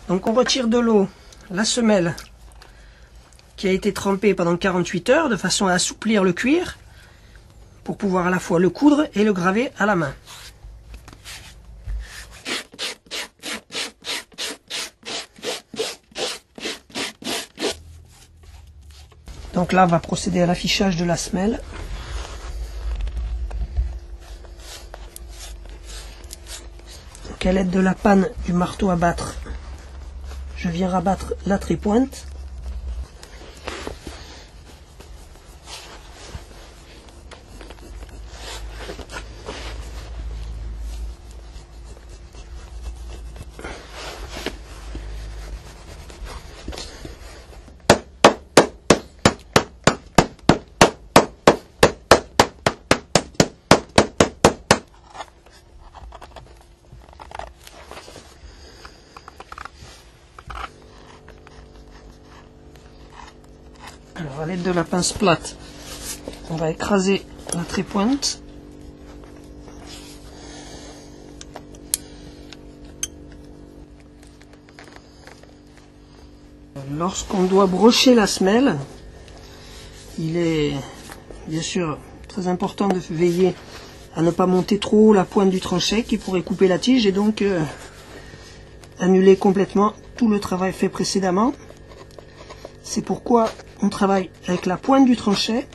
Donc on retire de l'eau la semelle qui a été trempée pendant 48 heures de façon à assouplir le cuir pour pouvoir à la fois le coudre et le graver à la main. Donc là on va procéder à l'affichage de la semelle. Donc à l'aide de la panne du marteau à battre, je viens rabattre la trépointe. Alors à l'aide de la pince plate, on va écraser la trépointe. Lorsqu'on doit brocher la semelle, il est bien sûr très important de veiller à ne pas monter trop haut la pointe du tranchet qui pourrait couper la tige et donc annuler complètement tout le travail fait précédemment. C'est pourquoi on travaille avec la pointe du tranchet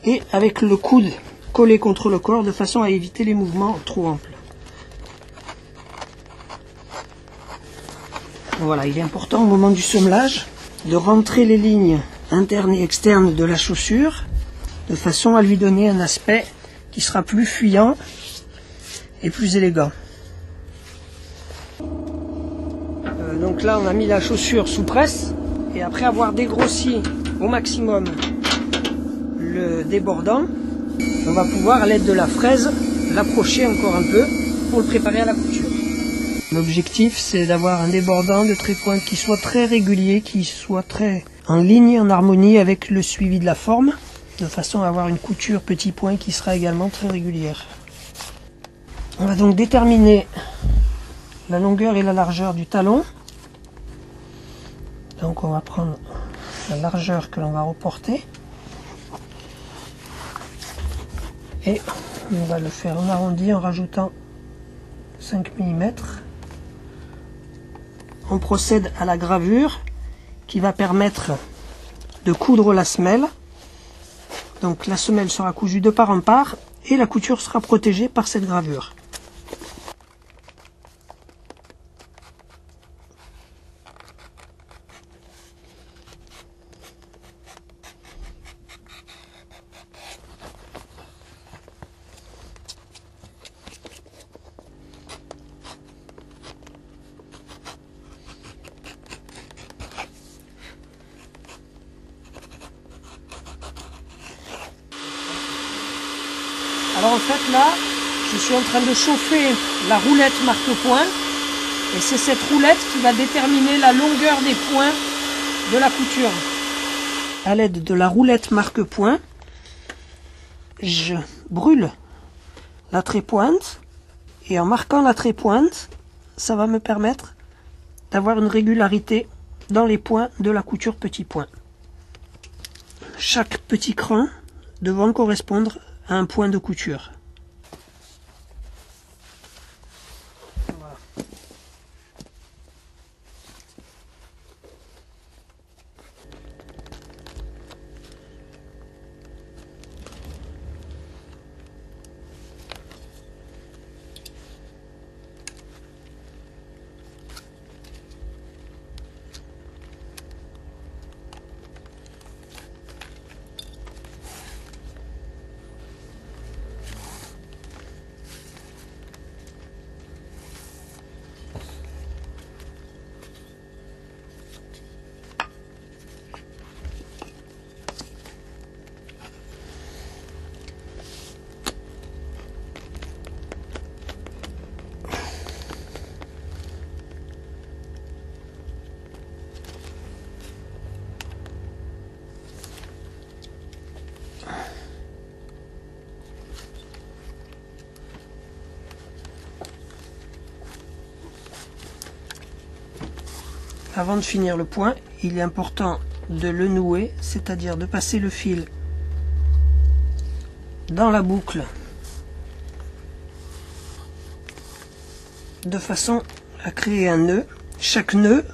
et avec le coude collé contre le corps de façon à éviter les mouvements trop amples. Voilà, il est important au moment du semelage de rentrer les lignes internes et externes de la chaussure de façon à lui donner un aspect qui sera plus fuyant et plus élégant. Donc là on a mis la chaussure sous presse et après avoir dégrossi au maximum le débordant, on va pouvoir à l'aide de la fraise l'approcher encore un peu pour le préparer à la couture. L'objectif c'est d'avoir un débordant de trépointe qui soit très régulier, qui soit très en ligne, en harmonie avec le suivi de la forme, de façon à avoir une couture petit point qui sera également très régulière. On va donc déterminer la longueur et la largeur du talon. Donc on va prendre la largeur que l'on va reporter et on va le faire en arrondi en rajoutant 5 mm. On procède à la gravure qui va permettre de coudre la semelle. Donc la semelle sera cousue de part en part et la couture sera protégée par cette gravure. Alors en fait là, je suis en train de chauffer la roulette marque-point et c'est cette roulette qui va déterminer la longueur des points de la couture. À l'aide de la roulette marque-point, je brûle la trépointe et en marquant la trépointe, ça va me permettre d'avoir une régularité dans les points de la couture petit point. Chaque petit cran devant correspondre à un point de couture. Voilà. avant de finir le point, il est important de le nouer, c'est-à-dire de passer le fil dans la boucle de façon à créer un nœud. Chaque nœud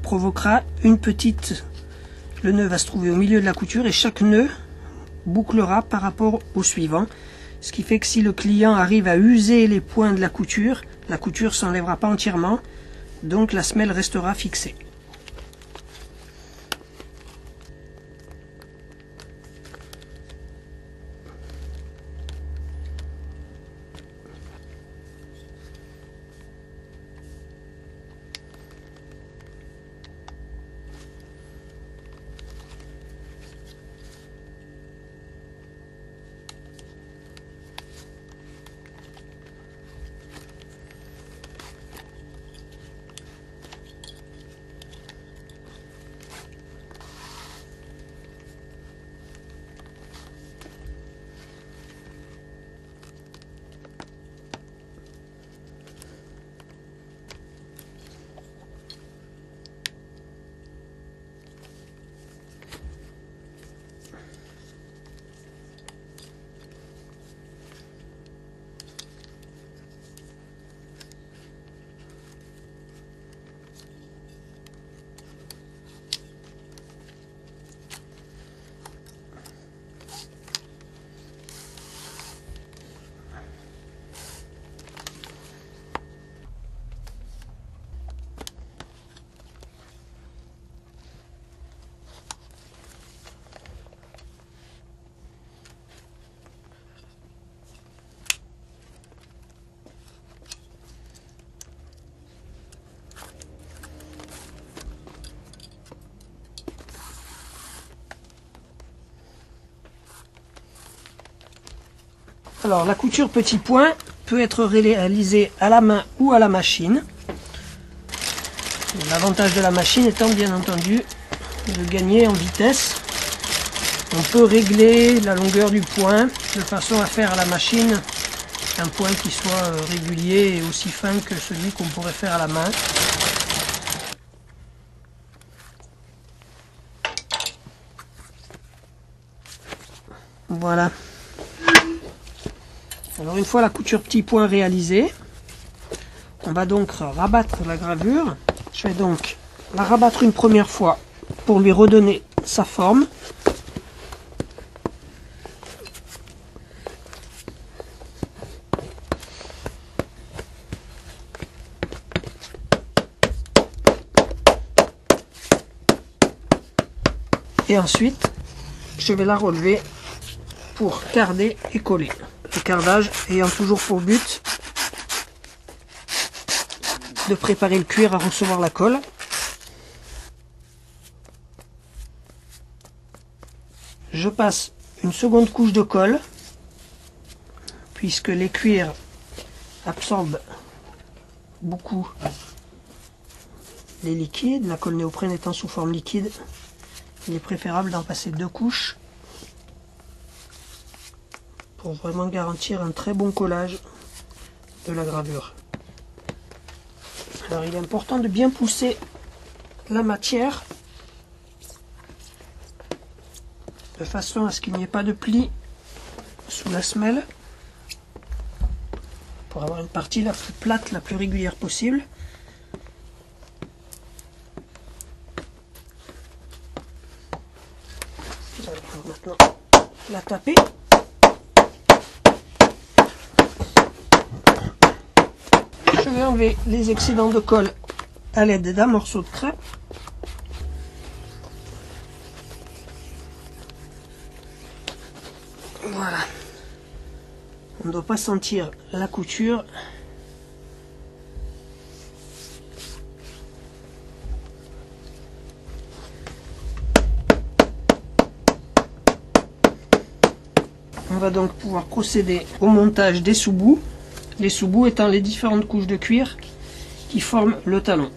provoquera une petite... Le nœud va se trouver au milieu de la couture et chaque nœud bouclera par rapport au suivant. Ce qui fait que si le client arrive à user les points de la couture s'enlèvera pas entièrement, donc la semelle restera fixée. Alors la couture petit point peut être réalisée à la main ou à la machine. L'avantage de la machine étant bien entendu de gagner en vitesse. On peut régler la longueur du point de façon à faire à la machine un point qui soit régulier et aussi fin que celui qu'on pourrait faire à la main. Voilà. Alors une fois la couture petit point réalisée, on va donc rabattre la gravure. Je vais donc la rabattre une première fois pour lui redonner sa forme. Et ensuite, je vais la relever pour carder et coller. Le cardage ayant toujours pour but de préparer le cuir à recevoir la colle. Je passe une seconde couche de colle puisque les cuirs absorbent beaucoup les liquides. La colle néoprène étant sous forme liquide, il est préférable d'en passer 2 couches pour vraiment garantir un très bon collage de la gravure. Alors il est important de bien pousser la matière de façon à ce qu'il n'y ait pas de plis sous la semelle pour avoir une partie la plus plate, la plus régulière possible. Vous allez maintenant la taper. Je vais enlever les excédents de colle à l'aide d'un morceau de crêpe. Voilà. On ne doit pas sentir la couture. On va donc pouvoir procéder au montage des sous-bouts. Les sous-bouts étant les différentes couches de cuir qui forment le talon.